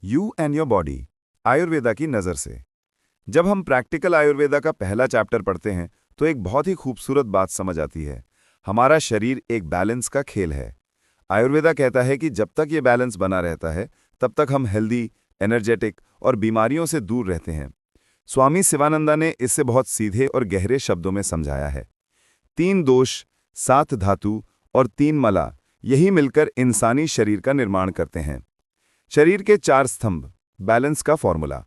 You and your body, Ayurveda की नज़र से। जब हम प्रैक्टिकल आयुर्वेदा का पहला चैप्टर पढ़ते हैं तो एक बहुत ही खूबसूरत बात समझ आती है। हमारा शरीर एक बैलेंस का खेल है। आयुर्वेदा कहता है कि जब तक ये बैलेंस बना रहता है तब तक हम हेल्दी, एनर्जेटिक और बीमारियों से दूर रहते हैं। स्वामी शिवानंदा ने इसे बहुत सीधे और गहरे शब्दों में समझाया है। 3 दोष, 7 धातु और 3 मला, यही मिलकर इंसानी शरीर का निर्माण करते हैं। शरीर के 4 स्तंभ, बैलेंस का फॉर्मूला।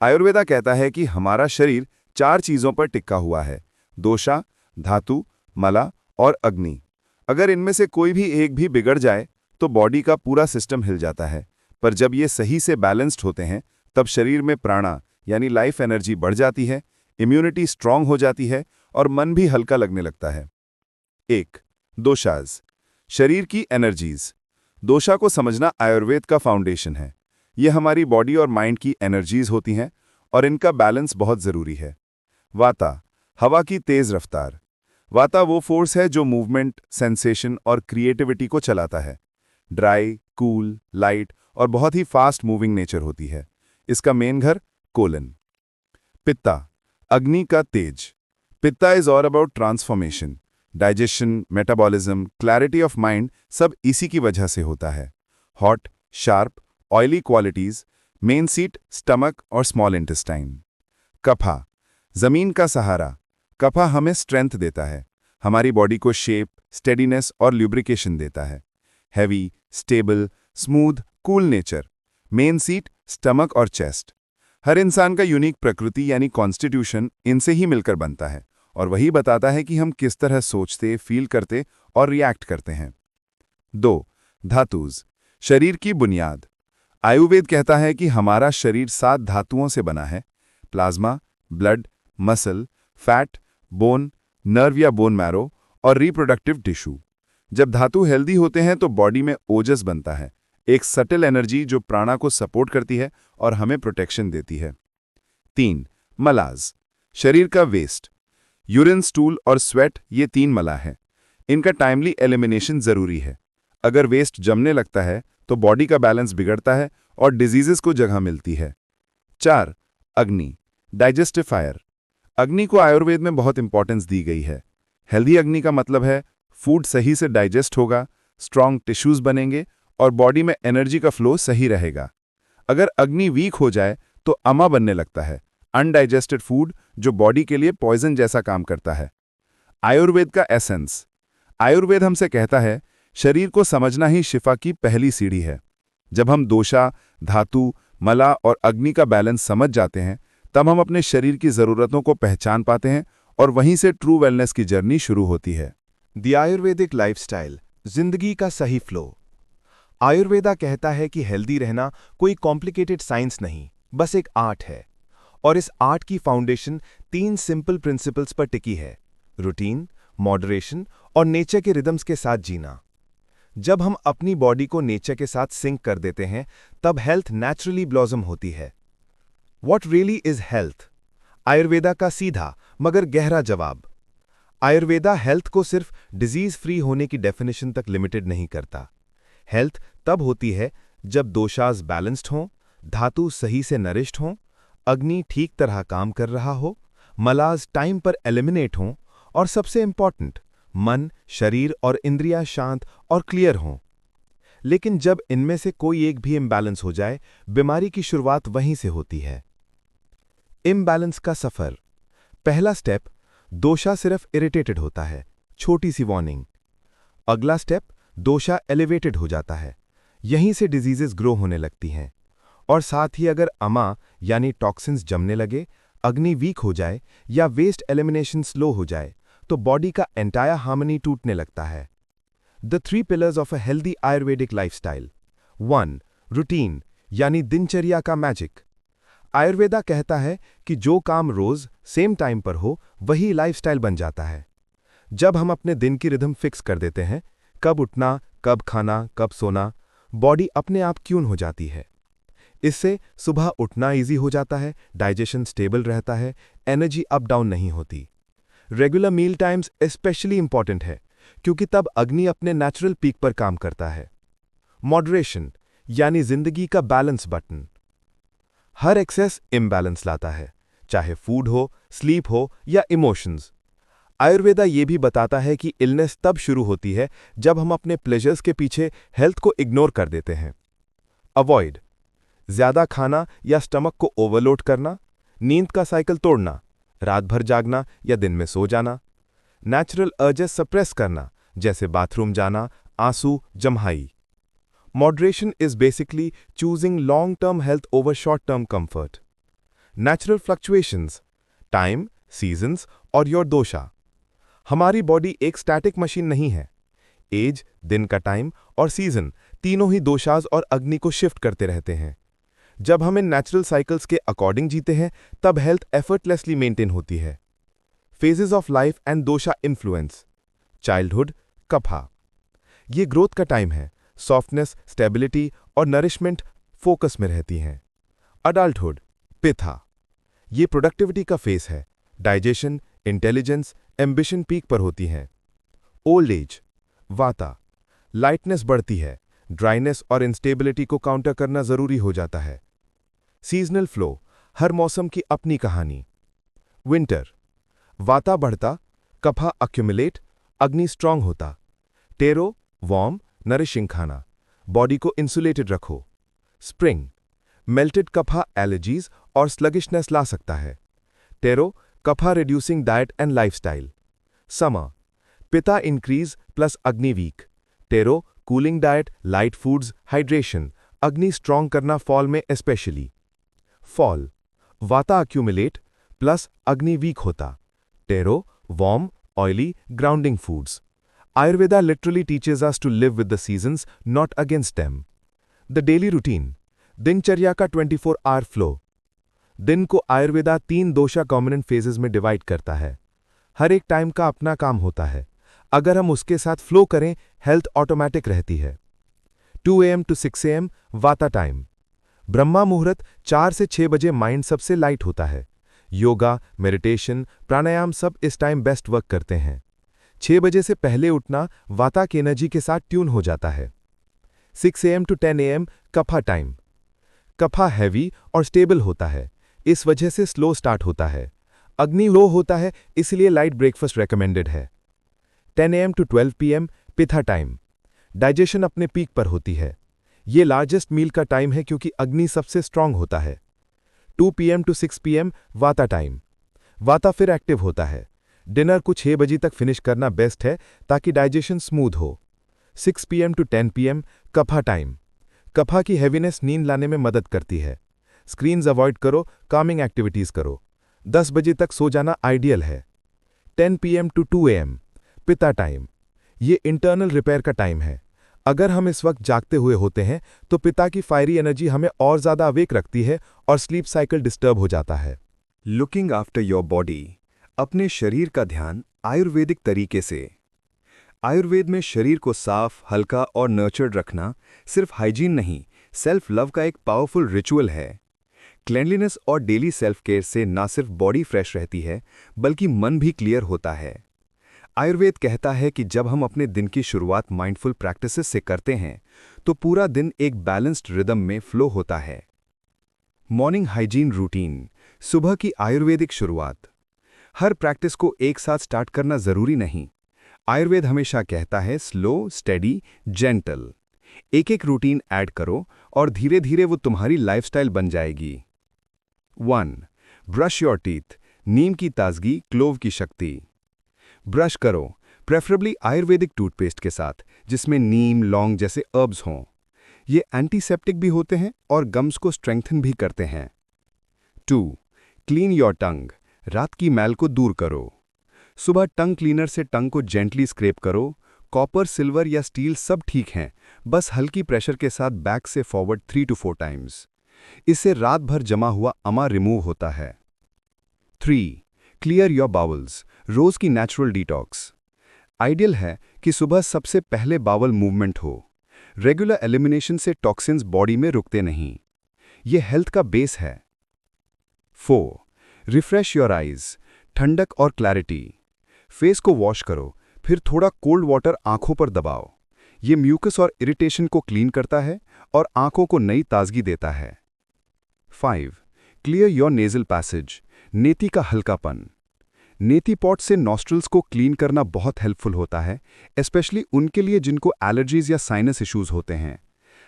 आयुर्वेदा कहता है कि हमारा शरीर 4 चीजों पर टिका हुआ है: दोषा, धातु, मला और अग्नि। अगर इनमें से कोई भी एक भी बिगड़ जाए तो बॉडी का पूरा सिस्टम हिल जाता है। पर जब ये सही से बैलेंस्ड होते हैं तब शरीर में प्राणा यानी लाइफ एनर्जी बढ़ जाती है, इम्यूनिटी स्ट्रांग हो जाती है और मन भी हल्का लगने लगता है। 1. दोषाज, शरीर की एनर्जीज। दोषा को समझना आयुर्वेद का फाउंडेशन है। ये हमारी बॉडी और माइंड की एनर्जीज होती हैं और इनका बैलेंस बहुत ज़रूरी है। वाता, हवा की तेज रफ्तार। वाता वो फोर्स है जो मूवमेंट, सेंसेशन और क्रिएटिविटी को चलाता है। ड्राई, कूल, लाइट और बहुत ही फास्ट मूविंग नेचर होती है। इसका मेन घर कोलन। पित्ता, अग्नि का तेज। Pitta is all about transformation, digestion, metabolism, clarity of mind, सब इसी की वजह से होता है। Hot, sharp, oily qualities, main seat stomach और स्मॉल इंटेस्टाइन। कफा, जमीन का सहारा। कफा हमें स्ट्रेंथ देता है, हमारी बॉडी को शेप, स्टेडीनेस और ल्यूब्रिकेशन देता है। Heavy, stable, smooth, cool nature. Main seat stomach और चेस्ट। हर इंसान का यूनिक प्रकृति यानी कॉन्स्टिट्यूशन इनसे ही मिलकर बनता है और वही बताता है कि हम किस तरह सोचते, फील करते और रिएक्ट करते हैं। 2. धातुज, शरीर की बुनियाद। आयुर्वेद कहता है कि हमारा शरीर 7 धातुओं से बना है: plasma, blood, muscle, fat, bone, nerve या बोन मैरो और रिप्रोडक्टिव टिश्यू। जब धातु हेल्दी होते हैं तो बॉडी में ओजस बनता है, एक सटल एनर्जी जो प्राणा को सपोर्ट करती है और हमें प्रोटेक्शन देती है। 3. मलाज, शरीर का वेस्ट। यूरिन, स्टूल और स्वेट, ये 3 मला हैं। इनका टाइमली एलिमिनेशन जरूरी है। अगर वेस्ट जमने लगता है तो बॉडी का बैलेंस बिगड़ता है और डिजीजेस को जगह मिलती है। 4. अग्नि, डाइजेस्टिव फायर। अग्नि को आयुर्वेद में बहुत इंपॉर्टेंस दी गई है। हेल्दी अग्नि का मतलब है फूड सही से डाइजेस्ट होगा, स्ट्रांग टिश्यूज बनेंगे और बॉडी में एनर्जी का फ्लो सही रहेगा। अगर अग्नि वीक हो जाए तो अमा बनने लगता है, अनडाइजेस्टेड फूड जो बॉडी के लिए पॉइजन जैसा काम करता है। आयुर्वेद का एसेंस। आयुर्वेद हमसे कहता है शरीर को समझना ही शिफा की पहली सीढ़ी है। जब हम दोषा, धातु, मला और अग्नि का बैलेंस समझ जाते हैं तब हम अपने शरीर की ज़रूरतों को पहचान पाते हैं और वहीं से ट्रू वेलनेस की जर्नी शुरू होती है। द आयुर्वेदिक लाइफस्टाइल, जिंदगी का सही फ्लो। आयुर्वेदा कहता है कि हेल्दी रहना कोई कॉम्प्लिकेटेड साइंस नहीं, बस एक आर्ट है। और इस आर्ट की फाउंडेशन 3 सिंपल प्रिंसिपल्स पर टिकी है: रूटीन, मॉडरेशन और नेचर के रिदम्स के साथ जीना। जब हम अपनी बॉडी को नेचर के साथ सिंक कर देते हैं तब हेल्थ नेचुरली ब्लॉसम होती है। What really is health? Ayurveda का सीधा मगर गहरा जवाब। आयुर्वेदा हेल्थ को सिर्फ डिजीज फ्री होने की डेफिनेशन तक लिमिटेड नहीं करता। हेल्थ तब होती है जब दोषास बैलेंस्ड हों, धातु सही से नरिश्ड हों, अग्नि ठीक तरह काम कर रहा हो, मलाज टाइम पर एलिमिनेट हों और सबसे इंपॉर्टेंट, मन, शरीर और इंद्रियां शांत और क्लियर हों। लेकिन जब इनमें से कोई एक भी इम्बैलेंस हो जाए, बीमारी की शुरुआत वहीं से होती है। इम्बैलेंस का सफर। पहला स्टेप, दोषा सिर्फ इरिटेटेड होता है, छोटी सी वार्निंग। अगला स्टेप, दोषा एलिवेटेड हो जाता है, यहीं से डिजीजेस ग्रो होने लगती हैं। और साथ ही अगर अमा यानी टॉक्सिन्स जमने लगे, अग्नि वीक हो जाए या वेस्ट एलिमिनेशन स्लो हो जाए तो बॉडी का एंटायर हार्मनी टूटने लगता है। The 3 pillars of a healthy Ayurvedic lifestyle. 1. Routine यानी दिनचर्या का मैजिक। आयुर्वेदा कहता है कि जो काम रोज सेम टाइम पर हो वही लाइफस्टाइल बन जाता है। जब हम अपने दिन की रिदम फिक्स कर देते हैं, कब उठना, कब खाना, कब सोना, बॉडी अपने आप ट्यून हो जाती है। इससे सुबह उठना इजी हो जाता है, डाइजेशन स्टेबल रहता है, एनर्जी अप डाउन नहीं होती। रेगुलर मील टाइम्स स्पेशली इंपॉर्टेंट है क्योंकि तब अग्नि अपने नेचुरल पीक पर काम करता है। मॉडरेशन यानी जिंदगी का बैलेंस बटन। हर एक्सेस इम्बैलेंस लाता है, चाहे फूड हो, स्लीप हो या इमोशंस। आयुर्वेदा ये भी बताता है कि इलनेस तब शुरू होती है जब हम अपने प्लेजर्स के पीछे हेल्थ को इग्नोर कर देते हैं। अवॉइड ज्यादा खाना या स्टमक को ओवरलोड करना, नींद का साइकिल तोड़ना, रात भर जागना या दिन में सो जाना, नेचुरल अर्जेस सप्रेस करना, जैसे बाथरूम जाना, आंसू, जम्हाई। Moderation is basically choosing long term health over short term comfort. Natural fluctuations, time, seasons और योर दोषा। हमारी बॉडी एक स्टैटिक मशीन नहीं है। एज, दिन का टाइम और सीजन तीनों ही दोषाज और अग्नि को शिफ्ट करते रहते हैं। जब हम इन नेचुरल साइकिल्स के अकॉर्डिंग जीते हैं, तब हेल्थ एफर्टलेसली मेंटेन होती है। Phases of life and dosha influence. Childhood, kapha, ये ग्रोथ का टाइम है। सॉफ्टनेस, स्टेबिलिटी और नरिशमेंट फोकस में रहती हैं। अडल्टहुड, पिथा, ये प्रोडक्टिविटी का फेस है। डाइजेशन, इंटेलिजेंस, एम्बिशन पीक पर होती हैं। ओल्ड एज, वाता, लाइटनेस बढ़ती है। ड्राइनेस और इंस्टेबिलिटी को काउंटर करना जरूरी हो जाता है। सीजनल फ्लो, हर मौसम की अपनी कहानी। विंटर, वाता बढ़ता, कफा अक्यूमुलेट, अग्नि स्ट्रांग होता। टेरो, वार्म, नरिशिंग खाना, बॉडी को इंसुलेटेड रखो। स्प्रिंग, मेल्टेड कफा एलर्जीज और स्लगिशनेस ला सकता है। टेरो, kapha reducing diet and lifestyle. Summer, pitta increase plus अग्नि वीक। टेरो, cooling diet, light foods, hydration, अग्नि स्ट्रांग करना फॉल में specially. Fall, vata accumulate plus अग्नि वीक होता। टेरो, warm, oily, grounding foods. Ayurveda literally teaches us to live with the seasons, not against them. The daily routine, दिनचर्या का 24 our flow. दिन को आयुर्वेदा 3 दोषा कॉम्बिनेंट फेजेस में डिवाइड करता है। हर एक टाइम का अपना काम होता है। अगर हम उसके साथ फ्लो करें, हेल्थ ऑटोमेटिक रहती है। 2 AM to 6 AM वाता टाइम। ब्रह्मा मुहूर्त 4 से 6 बजे माइंड सबसे लाइट होता है। योगा, मेडिटेशन, प्राणायाम सब इस टाइम बेस्ट वर्क करते हैं। 6 बजे से पहले उठना वाता की एनर्जी के साथ ट्यून हो जाता है। 6 AM to 10 AM kapha time. Kapha heavy और स्टेबल होता है, इस वजह से स्लो स्टार्ट होता है। अग्नि लो होता है, इसलिए लाइट ब्रेकफास्ट रेकमेंडेड है। 10 AM to 12 PM pitta time. Digestion अपने पीक पर होती है। ये लार्जेस्ट मील का टाइम है क्योंकि अग्नि सबसे स्ट्रांग होता है। 2 PM to 6 PM वाता टाइम। वाता फिर एक्टिव होता है। डिनर को 6 बजे तक फिनिश करना बेस्ट है ताकि डाइजेशन स्मूथ हो। 6 PM to 10 PM kapha time. Kapha की हैवीनेस नींद लाने में मदद करती है। स्क्रीन्स अवॉइड करो, कामिंग एक्टिविटीज करो। 10 बजे तक सो जाना आइडियल है। 10 PM to 2 AM पिता टाइम। ये इंटरनल रिपेयर का टाइम है। अगर हम इस वक्त जागते हुए होते हैं तो पिता की फायरी एनर्जी हमें और ज्यादा अवेक रखती है और स्लीप साइकिल डिस्टर्ब हो जाता है। लुकिंग आफ्टर योर बॉडी, अपने शरीर का ध्यान आयुर्वेदिक तरीके से। आयुर्वेद में शरीर को साफ, हल्का और नर्चर्ड रखना सिर्फ हाइजीन नहीं, सेल्फ लव का एक पावरफुल रिचुअल है। क्लेanलीनेस और डेली सेल्फ केयर से ना सिर्फ बॉडी फ्रेश रहती है, बल्कि मन भी क्लियर होता है। आयुर्वेद कहता है कि जब हम अपने दिन की शुरुआत माइंडफुल प्रैक्टिसेस से करते हैं, तो पूरा दिन एक बैलेंस्ड रिदम में फ्लो होता है। मॉर्निंग हाइजीन रूटीन, सुबह की आयुर्वेदिक शुरुआत। हर प्रैक्टिस को एक साथ स्टार्ट करना जरूरी नहीं। आयुर्वेद हमेशा कहता है स्लो, स्टेडी, जेंटल। एक एक रूटीन ऐड करो और धीरे धीरे वो तुम्हारी लाइफस्टाइल बन जाएगी। 1. ब्रश योर टीथ, नीम की ताजगी, क्लोव की शक्ति। ब्रश करो, प्रेफरेबली आयुर्वेदिक टूथपेस्ट के साथ, जिसमें नीम, लौंग जैसे अर्ब्स हों। ये एंटीसेप्टिक भी होते हैं और गम्स को स्ट्रेंथन भी करते हैं। 2. क्लीन योर टंग, रात की मैल को दूर करो। सुबह टंग क्लीनर से टंग को जेंटली स्क्रैप करो। कॉपर, सिल्वर या स्टील सब ठीक हैं, बस हल्की प्रेशर के साथ बैक से फॉरवर्ड 3 to 4 टाइम्स। इससे रात भर जमा हुआ अमा रिमूव होता है। 3. क्लियर योर बाउल्स, रोज की नेचुरल डिटॉक्स। आइडियल है कि सुबह सबसे पहले बाउल मूवमेंट हो। रेगुलर एलिमिनेशन से टॉक्सिन्स बॉडी में रुकते नहीं। ये हेल्थ का बेस है। 4. रिफ्रेश योर आइज, ठंडक और क्लैरिटी। फेस को वॉश करो, फिर थोड़ा कोल्ड वाटर आंखों पर दबाओ। ये म्यूकस और इरिटेशन को क्लीन करता है और आंखों को नई ताजगी देता है। 5. क्लियर योर नेजल पैसेज, नेती का हल्कापन। नेती पॉट से नॉस्ट्रल्स को क्लीन करना बहुत हेल्पफुल होता है, स्पेशली उनके लिए जिनको एलर्जीज या साइनस इश्यूज होते हैं।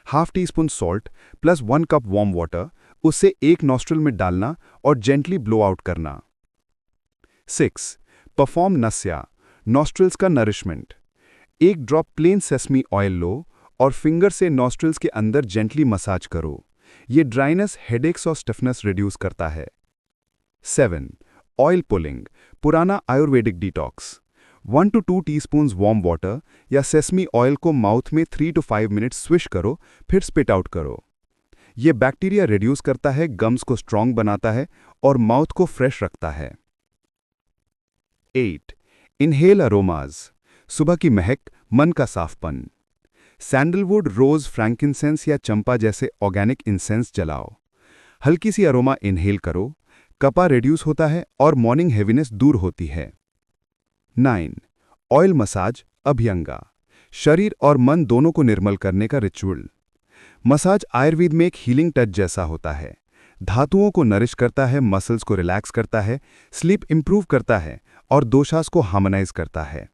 Half tea spoon salt plus 1 cup warm water उससे एक नॉस्ट्रल में डालना और जेंटली ब्लो आउट करना। 6. परफॉर्म नस्या, नॉस्ट्रल्स का नरिशमेंट। एक ड्रॉप प्लेन सेसमी ऑयल लो और फिंगर से नॉस्ट्रल्स के अंदर जेंटली मसाज करो। ये ड्राइनेस, हेडेक्स और स्टिफनेस रिड्यूस करता है। 7. ऑयल पुलिंग, पुराना Ayurvedic detox. 1 to 2 teaspoons warm water या सेसमी ऑयल को माउथ में 3 to 5 मिनट्स स्विश करो, फिर स्पिट आउट करो। ये बैक्टीरिया रिड्यूस करता है, गम्स को स्ट्रॉन्ग बनाता है और माउथ को फ्रेश रखता है। 8. इनहेल अरोमाज, सुबह की महक, मन का साफपन। सैंडलवुड, रोज, फ्रैंकिंसेंस या चंपा जैसे ऑर्गेनिक इंसेंस जलाओ। हल्की सी अरोमा इनहेल करो, कपा रिड्यूस होता है और मॉर्निंग हेवीनेस दूर होती है। 9. ऑयल मसाज, अभ्यंगा, शरीर और मन दोनों को निर्मल करने का रिचुअल। मसाज आयुर्वेद में एक हीलिंग टच जैसा होता है। धातुओं को नरिश करता है, मसल्स को रिलैक्स करता है, स्लीप इंप्रूव करता है और दोषास को हार्मोनाइज करता है।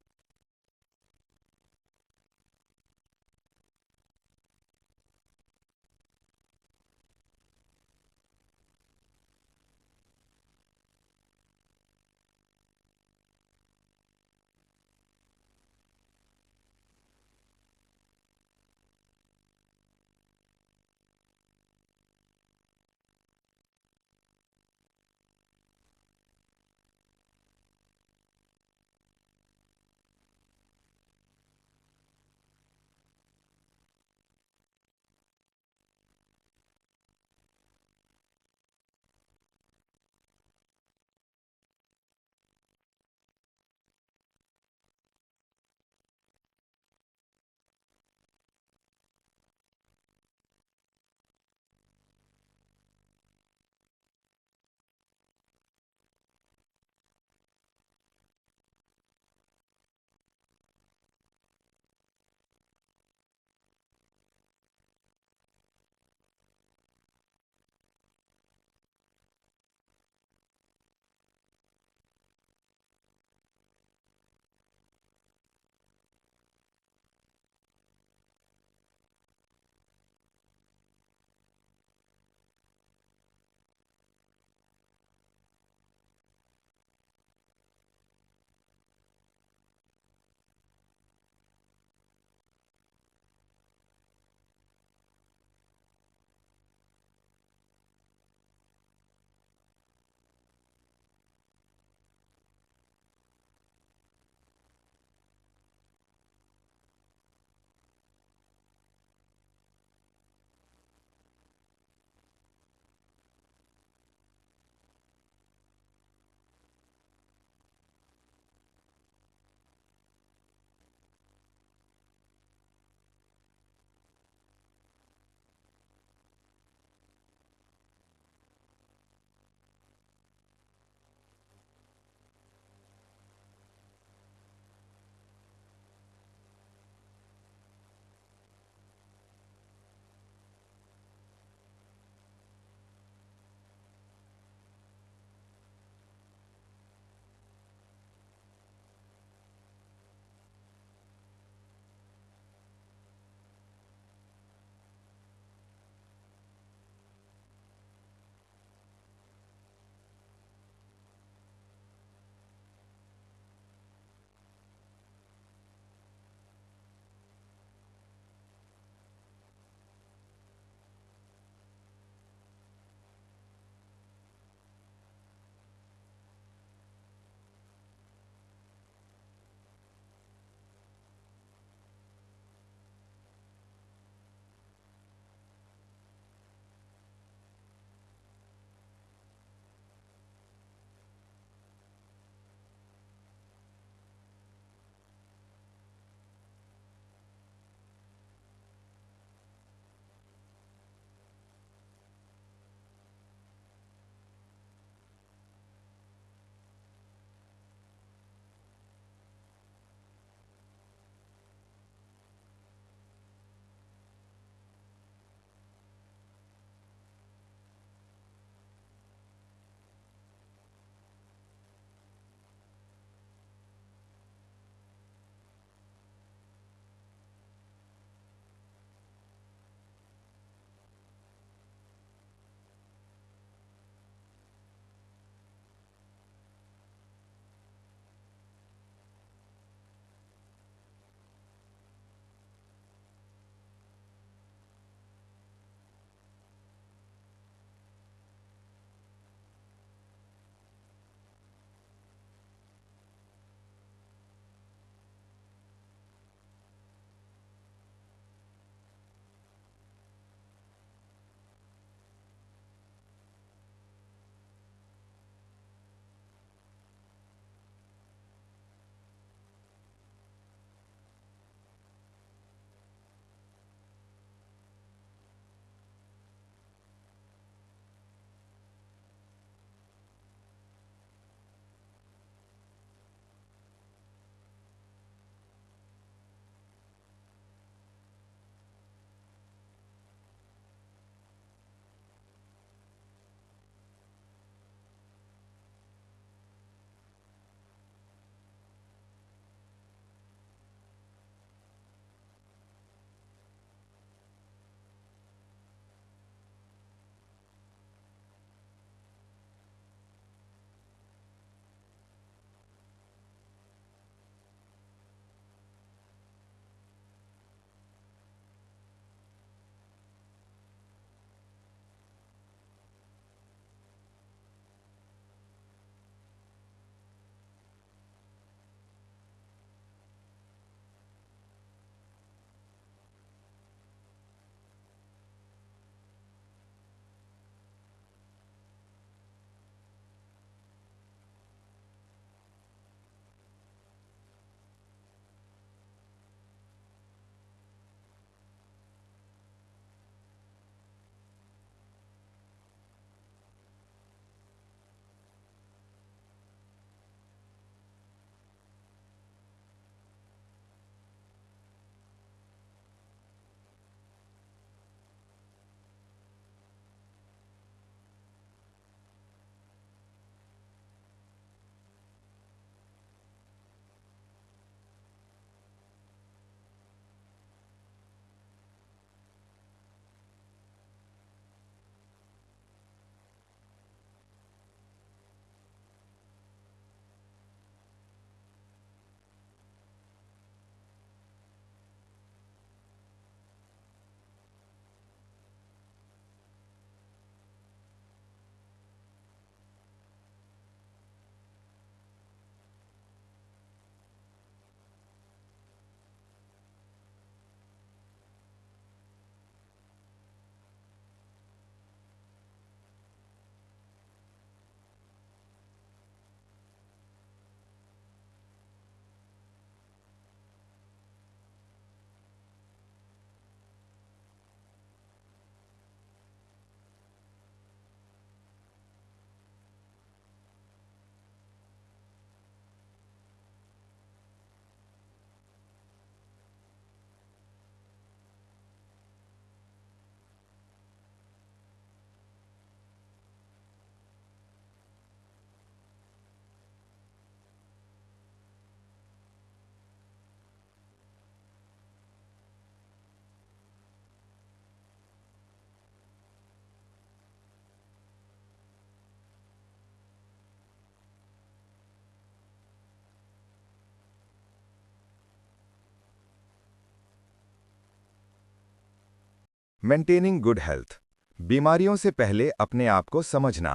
मेंटेनिंग गुड हेल्थ, बीमारियों से पहले अपने आप को समझना।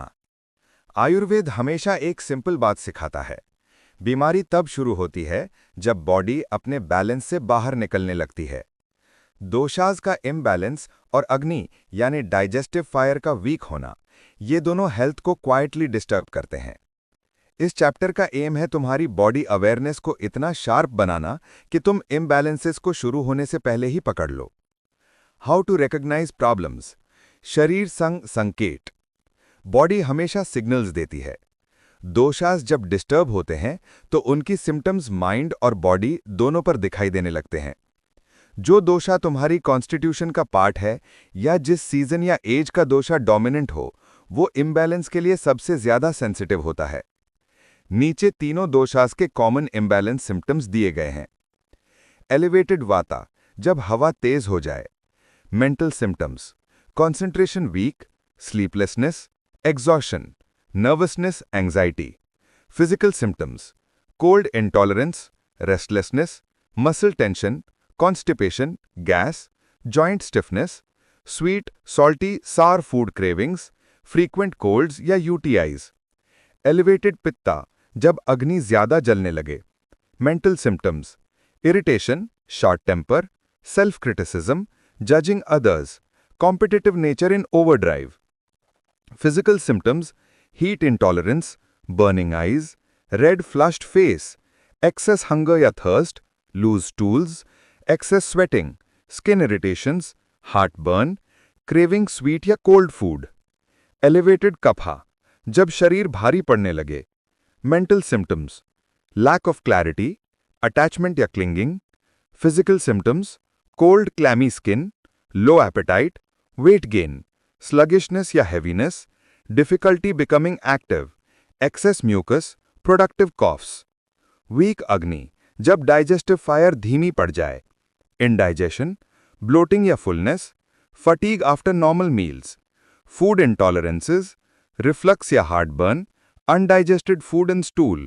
आयुर्वेद हमेशा एक सिंपल बात सिखाता है। बीमारी तब शुरू होती है जब बॉडी अपने बैलेंस से बाहर निकलने लगती है। दोषाज का इम्बैलेंस और अग्नि यानी डाइजेस्टिव फायर का वीक होना, ये दोनों हेल्थ को क्वाइटली डिस्टर्ब करते हैं। इस चैप्टर का एम है तुम्हारी बॉडी अवेयरनेस को इतना शार्प बनाना कि तुम इम्बैलेंसेस को शुरू होने से पहले ही पकड़ लो। How to recognize problems. शरीर संग संकेत। बॉडी हमेशा सिग्नल्स देती है। दोषास जब डिस्टर्ब होते हैं तो उनकी सिम्टम्स माइंड और बॉडी दोनों पर दिखाई देने लगते हैं। जो दोषा तुम्हारी कॉन्स्टिट्यूशन का पार्ट है या जिस सीजन या एज का दोषा डोमिनेंट हो, वो इम्बैलेंस के लिए सबसे ज्यादा सेंसिटिव होता है। नीचे तीनों दोषास के कॉमन इम्बैलेंस सिम्टम्स दिए गए हैं। एलिवेटेड वाता, जब हवा तेज हो जाए। Mental symptoms, concentration weak, sleeplessness, exhaustion, nervousness, anxiety. Physical symptoms, cold intolerance, restlessness, muscle tension, constipation, gas, joint stiffness, sweet, salty, sour food cravings, frequent colds या यूटीआईज। एलिवेटेड पित्ता, जब अग्नि ज्यादा जलने लगे। Mental symptoms, irritation, short temper, self criticism, judging others, competitive nature in overdrive. Physical symptoms, heat intolerance, burning eyes, red flushed face, excess hunger या thirst, loose stools, excess sweating, skin irritations, heart burn, craving sweet या cold food. Elevated kapha, जब शरीर भारी पड़ने लगे। Mental symptoms, lack of clarity, attachment या clinging. Physical symptoms, cold clammy skin, low appetite, weight gain, sluggishness या heaviness, difficulty becoming active, excess mucus, productive coughs. Weak अग्नि, जब digestive fire धीमी पड़ जाए। Indigestion, bloating या fullness, fatigue after normal meals, food intolerances, reflux या heartburn, undigested food and stool.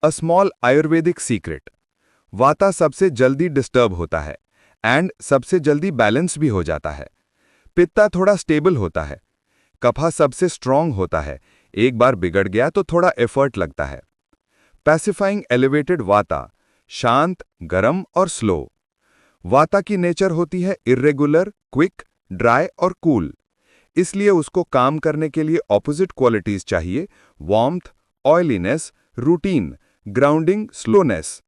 A small Ayurvedic secret. वाता सबसे जल्दी डिस्टर्ब होता है एंड सबसे जल्दी बैलेंस भी हो जाता है। पित्ता थोड़ा स्टेबल होता है। कफा सबसे स्ट्रांग होता है, एक बार बिगड़ गया तो थोड़ा एफर्ट लगता है। पैसिफाइंग एलिवेटेड वाता, शांत, गरम और स्लो। वाता की नेचर होती है इर्रेगुलर, क्विक, ड्राई और कूल, इसलिए उसको काम करने के लिए ऑपोजिट क्वालिटीज चाहिए, warmth, oiliness, routine, grounding, slowness.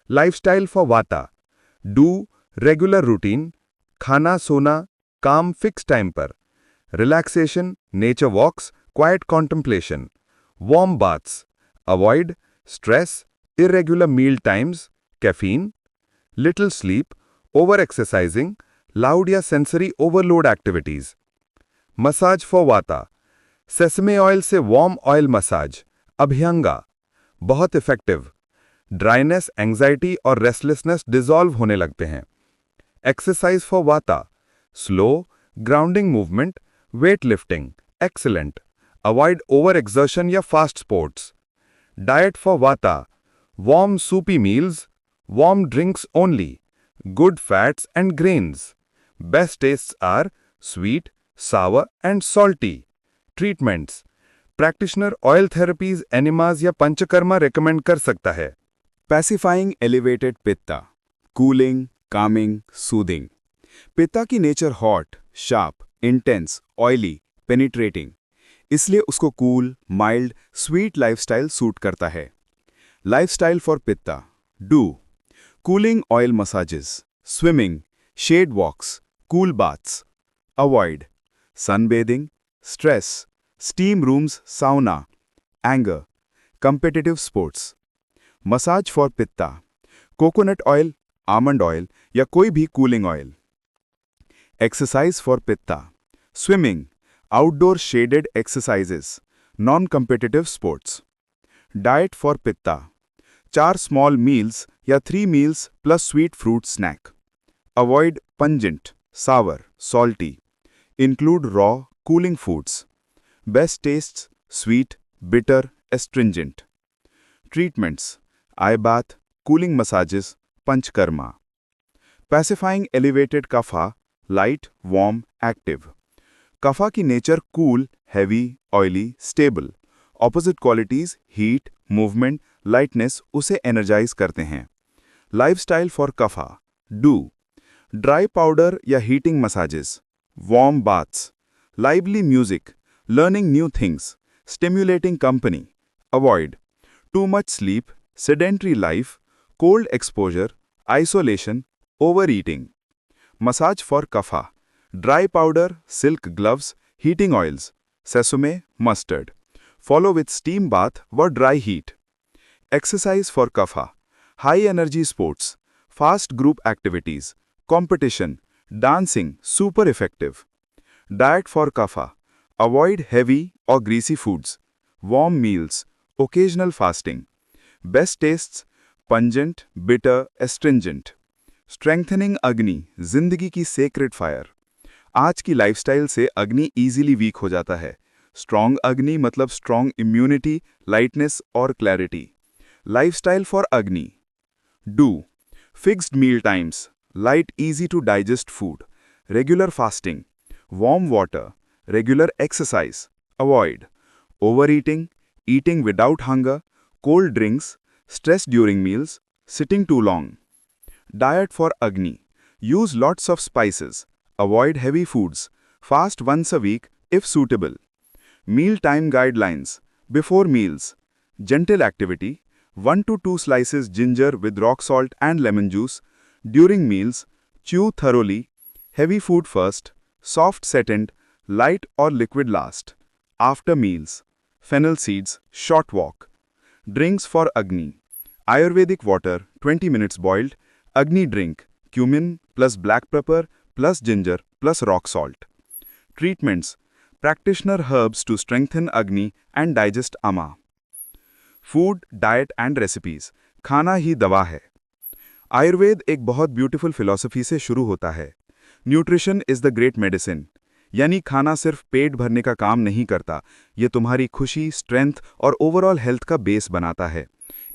Lifestyle for vata, do regular routine, खाना सोना काम फिक्स टाइम पर, relaxation, nature walks, quiet contemplation, warm baths, avoid stress, irregular meal times, caffeine, little sleep, over exercising, loud या sensory overload activities. Massage for vata, sesame oil से warm oil massage, abhyanga, बहुत effective. Dryness, anxiety और restlessness dissolve होने लगते हैं। Exercise for vata, slow, grounding movement, weight lifting, excellent. Avoid over exertion या fast sports. Diet for vata, warm soupy meals, warm drinks only, good fats and grains. Best tastes are sweet, sour and salty. Treatments, practitioner oil therapies, enemas या panchakarma recommend कर सकता है। Pacifying elevated pitta, cooling, calming, soothing. Pitta की nature hot, sharp, intense, oily, penetrating, इसलिए उसको cool, mild, sweet lifestyle suit करता है। Lifestyle for pitta, do cooling oil massages, swimming, shade walks, cool baths. Avoid sunbathing, stress, steam rooms, sauna, anger, competitive sports. Massage for pitta, coconut oil, almond oil या कोई भी cooling oil. Exercise for pitta, swimming, outdoor shaded exercises, non competitive sports. Diet for pitta, 4 small meals या 3 meals plus sweet fruit snack. Avoid pungent, sour, salty. Include raw, cooling foods. Best tastes, sweet, bitter, astringent. Treatments, eye bath, cooling massages, panchakarma. Pacifying elevated kapha, light, warm, active. Kapha की nature cool, heavy, oily, stable. Opposite qualities heat, movement, lightness उसे energize करते हैं। Lifestyle for kapha. Do dry powder या heating massages, warm baths, lively music, learning new things, stimulating company. Avoid too much sleep, sedentary life, cold exposure, isolation, over eating. Massage for kapha. Dry powder, silk gloves, heating oils, sesame, mustard. Follow with steam bath व dry heat. Exercise for kapha. High energy sports, fast group activities, competition, dancing, super effective. Diet for kapha. Avoid heavy or greasy foods, warm meals, occasional fasting. Best tastes, pungent, bitter, astringent. Strengthening Agni, जिंदगी की sacred fire. आज की lifestyle से अग्नि easily week हो जाता है। Strong Agni मतलब स्ट्रॉन्ग इम्यूनिटी, लाइटनेस और clarity. Lifestyle for Agni. Do fixed meal times, light easy to digest food, regular fasting, warm water, regular exercise. Avoid overeating, eating without hunger, cold drinks, stress during meals, sitting too long. Diet for Agni. Use lots of spices, avoid heavy foods, fast once a week if suitable. Meal time guidelines. Before meals, gentle activity, 1 to 2 slices ginger with rock salt and lemon juice. During meals, chew thoroughly, heavy food first, soft second, light or liquid last. After meals, fennel seeds, short walk. Drinks for Agni. Ayurvedic water, 20 minutes boiled. Agni drink, cumin plus black pepper plus ginger plus rock salt. Treatments, practitioner herbs to strengthen Agni and digest Ama. Food, diet and recipes. खाना ही दवा है। आयुर्वेद एक बहुत beautiful philosophy से शुरू होता है। Nutrition is the great medicine, यानी खाना सिर्फ पेट भरने का काम नहीं करता, ये तुम्हारी खुशी, स्ट्रेंथ और ओवरऑल हेल्थ का बेस बनाता है।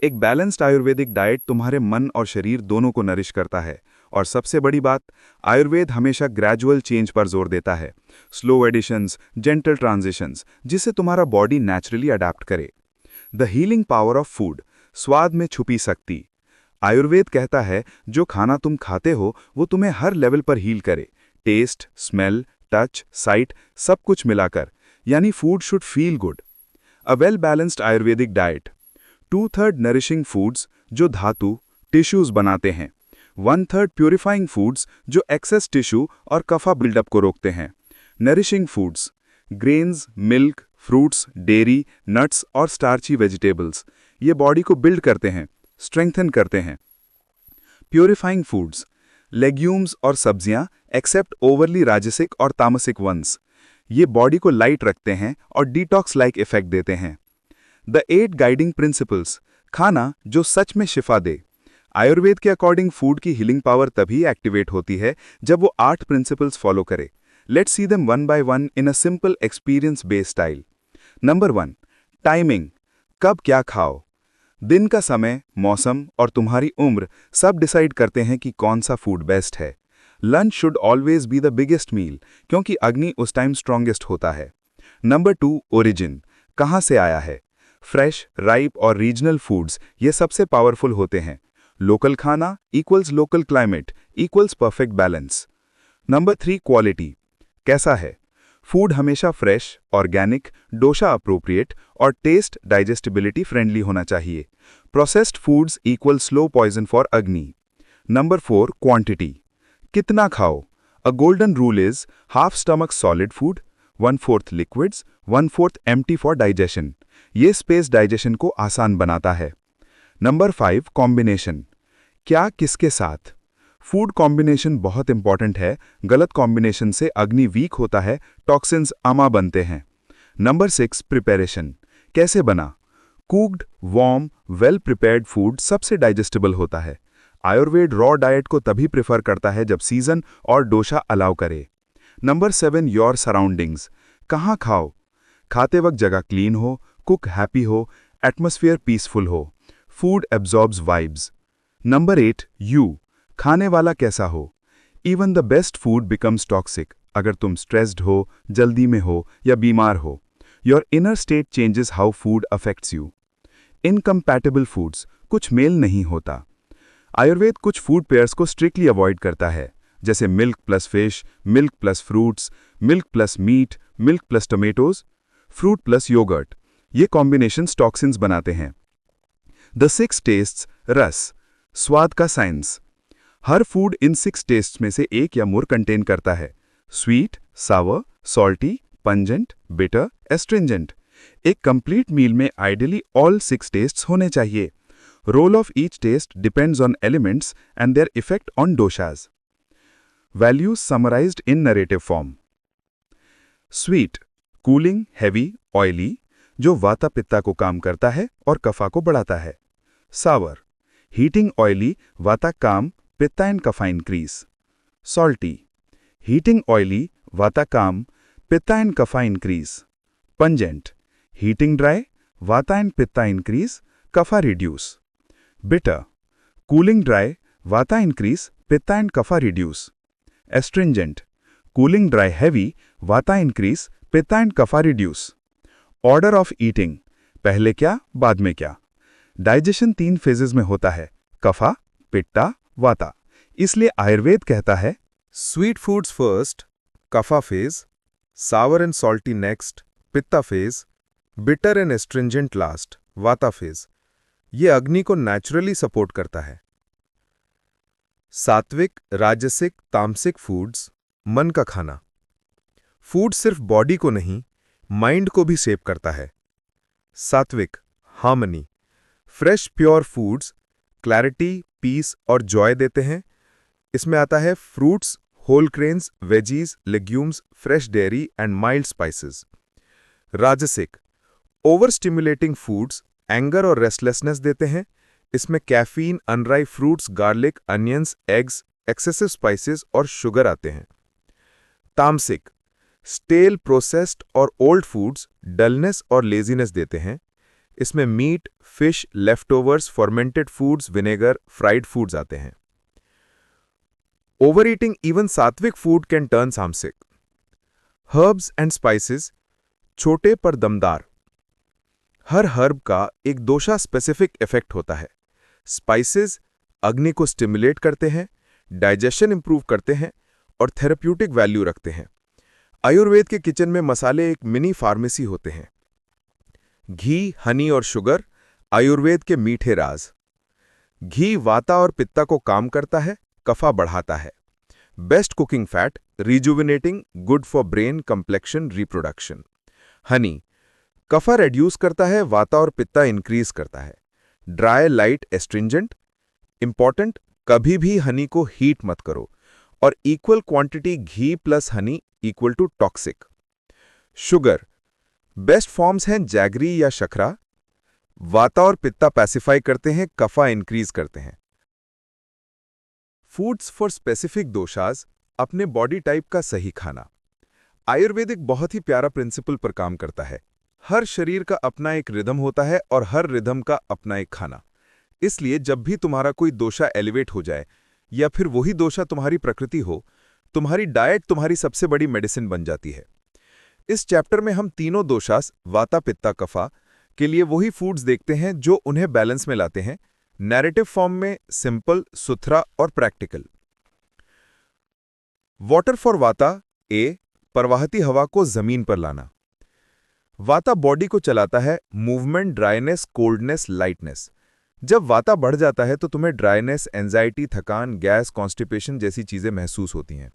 एक बैलेंस्ड आयुर्वेदिक डाइट तुम्हारे मन और शरीर दोनों को नरिश करता है। और सबसे बड़ी बात, आयुर्वेद हमेशा ग्रेजुअल चेंज पर जोर देता है। स्लो एडिशंस, जेंटल ट्रांजिशंस, जिससे तुम्हारा बॉडी नेचुरली अडैप्ट करे। The healing power of food, स्वाद में छुपी शक्ति। आयुर्वेद कहता है जो खाना तुम खाते हो वो तुम्हें हर लेवल पर हील करे। टेस्ट, स्मेल, टच, साइट, सब कुछ मिलाकर, यानी food should feel good. A well balanced Ayurvedic diet. 2/3 nourishing foods जो धातु, टिश्यूज बनाते हैं। 1/3 प्यूरिफाइंग फूड्स जो एक्सेस टिश्यू और कफा बिल्डअप को रोकते हैं। Nourishing foods, grains, milk, fruits, dairy, nuts और स्टार्ची वेजिटेबल्स, ये बॉडी को बिल्ड करते हैं, स्ट्रेंथन करते हैं। प्यूरिफाइंग फूड्स, लेग्यूम्स और सब्जियां एक्सेप्ट ओवरली राजसिक और तामसिक वंस, ये बॉडी को लाइट रखते हैं और डिटॉक्स लाइक इफेक्ट देते हैं। द 8 गाइडिंग प्रिंसिपल्स, खाना जो सच में शिफा दे। आयुर्वेद के अकॉर्डिंग फूड की हीलिंग पावर तभी एक्टिवेट होती है जब वो 8 प्रिंसिपल्स फॉलो करे। Let's see them one by one in a simple experience based style. Number 1, timing, कब क्या खाओ। दिन का समय, मौसम और तुम्हारी उम्र सब डिसाइड करते हैं कि कौन सा फूड बेस्ट है। Lunch should always be the biggest meal, क्योंकि अग्नि उस टाइम स्ट्रॉन्गेस्ट होता है। नंबर 2, ओरिजिन, कहाँ से आया है। फ्रेश, राइप और रीजनल फूड्स ये सबसे पावरफुल होते हैं। लोकल खाना equals local climate equals perfect balance. Number 3, quality, कैसा है। फूड हमेशा फ्रेश, ऑर्गेनिक, डोशा अप्रोप्रिएट और टेस्ट डाइजेस्टिबिलिटी फ्रेंडली होना चाहिए। Processed foods equal slow poison for Agni. Number 4, quantity, कितना खाओ। A golden rule is half stomach solid food, 1/4 liquids, 1/4 empty for digestion. ये space digestion को आसान बनाता है। नंबर 5, कॉम्बिनेशन, क्या किसके साथ। फूड कॉम्बिनेशन बहुत इंपॉर्टेंट है, गलत कॉम्बिनेशन से अग्नि वीक होता है, टॉक्सिन्स अमा बनते हैं। नंबर 6, प्रिपरेशन, कैसे बना। Cooked, warm, well prepared food सबसे डाइजेस्टिबल होता है। आयुर्वेद रॉ डाइट को तभी प्रेफर करता है जब सीजन और डोशा अलाउ करे। नंबर 7, योर सराउंडिंग्स, कहाँ खाओ। खाते वक्त जगह क्लीन हो, कुक हैप्पी हो, एटमॉस्फेयर पीसफुल हो, food absorbs vibes. Number 8, you, खाने वाला कैसा हो। Even the best food becomes toxic अगर तुम स्ट्रेस्ड हो, जल्दी में हो या बीमार हो। Your inner state changes how food affects you. Incompatible foods, कुछ मेल नहीं होता। आयुर्वेद कुछ फूड पेयर्स को स्ट्रिक्टली अवॉइड करता है, जैसे milk plus fish, milk plus fruits, milk plus meat, milk plus tomatoes, fruit plus yogurt. ये कॉम्बिनेशंस टॉक्सिन्स बनाते हैं। द 6 टेस्ट्स, रस, स्वाद का साइंस। हर फूड इन 6 टेस्ट्स में से एक या मोर कंटेन करता है। Sweet, sour, salty, pungent, bitter, astringent. एक कंप्लीट मील में आइडियली ऑल 6 टेस्ट्स होने चाहिए। Role of each taste depends on elements and their effect on doshas. Values summarized in narrative form. Sweet, cooling, heavy, oily, जो वाता पित्ता को काम करता है और कफा को बढ़ाता है। सावर, heating, oily, vata calm, pitta and kapha increase. Salty, heating, oily, vata calm, pitta and kapha increase. Pungent, heating, dry, vata and pitta increase, kapha reduce. Bitter, cooling, dry, vata increase, pitta and kapha reduce. Astringent, cooling, dry, heavy, vata increase, pitta and kapha reduce. Order of eating, पहले क्या बाद में क्या। Digestion 3 phases में होता है, कफा, पित्ता, वाता। इसलिए आयुर्वेद कहता है sweet foods first, kapha phase, sour and salty next, pitta phase, bitter and astringent last, vata phase. ये अग्नि को नेचुरली सपोर्ट करता है। सात्विक, राजसिक, तामसिक फूड्स, मन का खाना। फूड सिर्फ बॉडी को नहीं, माइंड को भी शेप करता है। Sattvic, harmony, fresh pure foods clarity, peace और जॉय देते हैं। इसमें आता है fruits, whole grains, veggies, legumes, fresh dairy and mild spices. Rajasic, over stimulating foods anger और रेस्टलेसनेस देते हैं। इसमें caffeine, unripe fruits, garlic, onions, eggs, excessive spices और शुगर आते हैं। तामसिक, स्टेल, प्रोसेस्ड और ओल्ड फूड्स डलनेस और लेजीनेस देते हैं। इसमें meat, fish, leftovers, fermented foods, vinegar, fried foods आते हैं। ओवर ईटिंग इवन सात्विक फूड कैन टर्न तामसिक। हर्ब्स एंड स्पाइसेस, छोटे पर दमदार। हर हर्ब का एक दोषा स्पेसिफिक इफेक्ट होता है। स्पाइसेस अग्नि को स्टिमुलेट करते हैं, डाइजेशन इंप्रूव करते हैं और थेरेप्यूटिक वैल्यू रखते हैं। आयुर्वेद के किचन में मसाले एक मिनी फार्मेसी होते हैं। घी, हनी और शुगर आयुर्वेद के मीठे राज। घी वाता और पित्ता को काम करता है, कफा बढ़ाता है। Best cooking fat, rejuvenating, good for brain, complexion, reproduction. Honey, kapha reduce करता है, वाता और पित्ता इंक्रीज करता है। Dry, light, astringent. इंपॉर्टेंट, कभी भी हनी को हीट मत करो और equal quantity ghee plus honey equal to toxic. Sugar, best forms हैं जैगरी या शक्करा। वाता और पित्ता पैसिफाई करते हैं, कफा इंक्रीज करते हैं। फूड्स फॉर स्पेसिफिक दोषाज, अपने बॉडी टाइप का सही खाना। आयुर्वेदिक बहुत ही प्यारा प्रिंसिपल पर काम करता है। हर शरीर का अपना एक रिदम होता है और हर रिदम का अपना एक खाना। इसलिए जब भी तुम्हारा कोई दोषा एलिवेट हो जाए या फिर वही दोषा तुम्हारी प्रकृति हो, तुम्हारी डाइट तुम्हारी सबसे बड़ी मेडिसिन बन जाती है। इस चैप्टर में हम तीनों दोषास वाता, पित्ता, कफा के लिए वही फूड्स देखते हैं जो उन्हें बैलेंस में लाते हैं, नैरेटिव फॉर्म में सिंपल, सुथरा और प्रैक्टिकल। वाटर फॉर वाता, ए, प्रवाहती हवा को जमीन पर लाना। वाता बॉडी को चलाता है, मूवमेंट, ड्राइनेस, कोल्डनेस, लाइटनेस। जब वाता बढ़ जाता है तो तुम्हें ड्राइनेस, एंजाइटी, थकान, गैस, कॉन्स्टिपेशन जैसी चीजें महसूस होती हैं।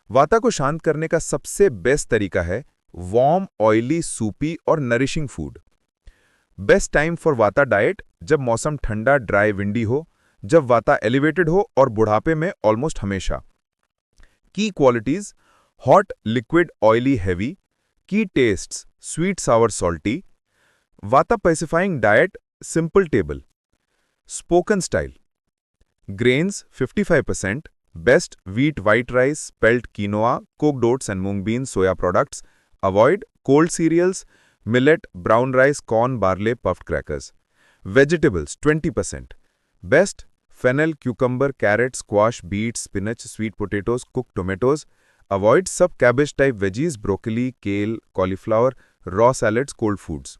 वाता को शांत करने का सबसे बेस्ट तरीका है वार्म, ऑयली, सूपी और nourishing food. Best time for वाता डाइट, जब मौसम ठंडा, ड्राई, विंडी हो, जब वाता एलिवेटेड हो और बुढ़ापे में ऑलमोस्ट हमेशा। की qualities, hot, liquid, oily, heavy. की टेस्ट्स, स्वीट, सावर, सॉल्टी। वाता pacifying diet, simple table. Spoken style, grains 55%, best wheat, white rice, spelt quinoa, cooked oats and mung beans, soya products. Avoid cold cereals, millet, brown rice, corn, barley, puffed crackers. Vegetables 20%, best fennel, cucumber, carrot, squash, beets, spinach, sweet potatoes, cooked tomatoes. Avoid सब cabbage type veggies, broccoli, kale, cauliflower, raw salads, cold foods.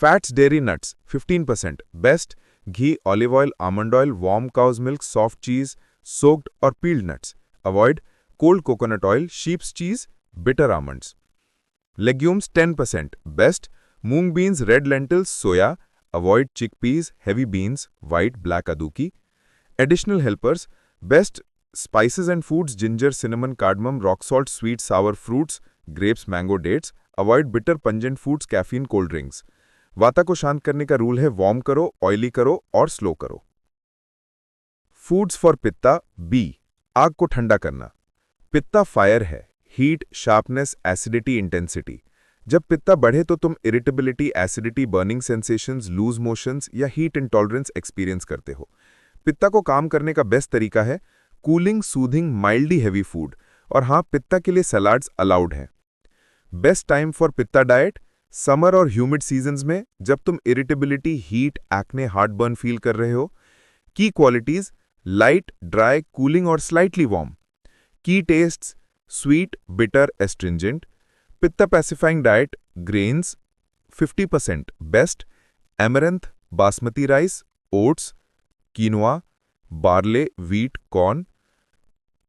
Fats, dairy, nuts 15%. Best ghee, olive oil, almond oil, warm cow's milk, soft cheese, soaked or peeled nuts. Avoid cold coconut oil, sheep's cheese, bitter almonds. Legumes 10%. Best moong beans, red lentils, soya. Avoid chickpeas, heavy beans, white, black aduki. Additional helpers, best spices and foods, ginger, cinnamon, cardamom, rock salt, sweet, sour fruits, grapes, mango, dates. Avoid bitter, pungent foods, caffeine, cold drinks. वाता को शांत करने का rule है warm करो, oily करो और slow करो. फूड्स फॉर पित्ता बी. आग को ठंडा करना. पित्ता फायर है. Heat, sharpness, acidity, intensity. जब पित्ता बढ़े तो तुम irritability, acidity, burning sensations, loose motions या हीट इंटॉलरेंस एक्सपीरियंस करते हो. पित्ता को काम करने का बेस्ट तरीका है cooling, soothing, mildly heavy food. और हाँ, पित्ता के लिए सलाड्स अलाउड हैं. Best time for pitta diet summer और ह्यूमिड सीजन्स में, जब तुम irritability, heat, acne, heartburn feel कर रहे हो. की क्वालिटीज लाइट, ड्राई, कूलिंग और स्लाइटली वार्म. की tastes sweet, bitter, astringent. Pitta pacifying diet grains 50%. Best amaranth, basmati rice, oats, quinoa, barley, wheat, corn.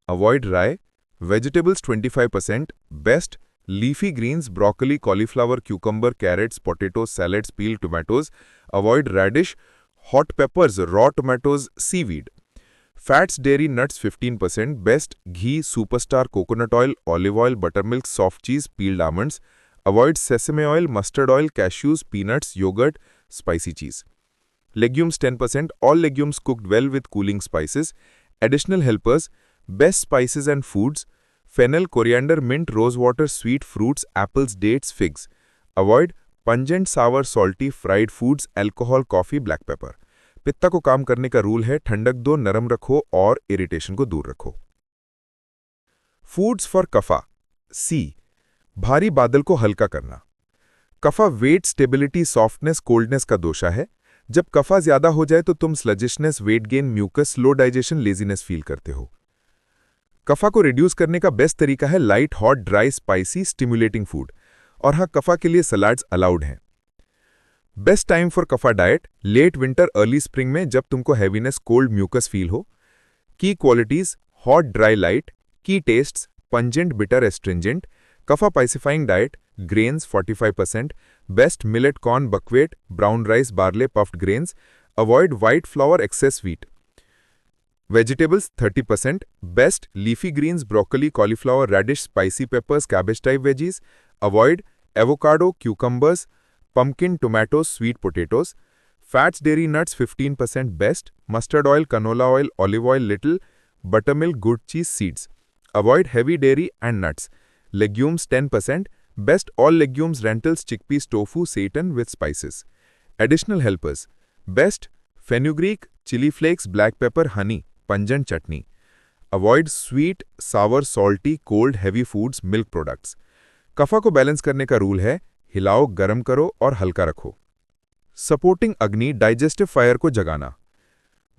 Avoid rye. Vegetables 25%. Best leafy Green's, broccoli, cauliflower, cucumber, carrots, potatoes, salads, peel tomatoes. Avoid radish, hot peppers, raw tomatoes, seaweed. Fats, dairy, nuts 15%. Best ghee, superstar, coconut oil, olive oil, buttermilk, soft cheese, peeled almonds. Avoid sesame oil, mustard oil, cashews, peanuts, yogurt, spicy cheese. Legumes 10%. All legumes cooked well with cooling spices. Additional helpers, best spices and foods, fennel, coriander, mint, rosewater, sweet fruits, apples, dates, figs. Avoid pungent, sour, salty, fried foods, alcohol, coffee, black pepper. पित्ता को काम करने का rule है ठंडक दो, नरम रखो और इरिटेशन को दूर रखो. फूड्स फॉर कफा सी. भारी बादल को हल्का करना. कफा वेट, स्टेबिलिटी, सॉफ्टनेस, कोल्डनेस का दोषा है. जब कफा ज्यादा हो जाए तो तुम sluggishness, weight gain, mucus, slow digestion, laziness feel करते हो. कफा को रिड्यूस करने का बेस्ट तरीका है light, hot, dry, spicy, stimulating food. और हाँ, कफा के लिए सलाड्स अलाउड हैं. Best time for kapha diet late winter, early spring में, जब तुमको हैवीनेस, कोल्ड, म्यूकस फील हो. की क्वालिटीज हॉट, ड्राई, लाइट. की tastes pungent, bitter, astringent. Kapha pacifying diet grains 45%. Best millet, corn, buckwheat, brown rice, barley, puffed grains. Avoid white flour, excess wheat. Vegetables 30%. Best leafy greens, broccoli, cauliflower, radish, spicy peppers, cabbage type veggies. Avoid avocado, cucumbers, pumpkin, tomatoes, sweet potatoes. Fats, dairy, nuts 15% best. Mustard oil, canola oil, olive oil little. Buttermilk, good cheese, seeds. Avoid heavy dairy and nuts. Legumes 10%. Best all legumes, lentils, chickpeas, tofu, seitan with spices. Additional helpers. Best fenugreek, chili flakes, black pepper, honey. Pungent chutney. Avoid sweet, sour, salty, cold, heavy foods, milk products. Kapha को balance करने का rule है हिलाओ, गर्म करो और हल्का रखो. सपोर्टिंग अग्नि, डाइजेस्टिव फायर को जगाना.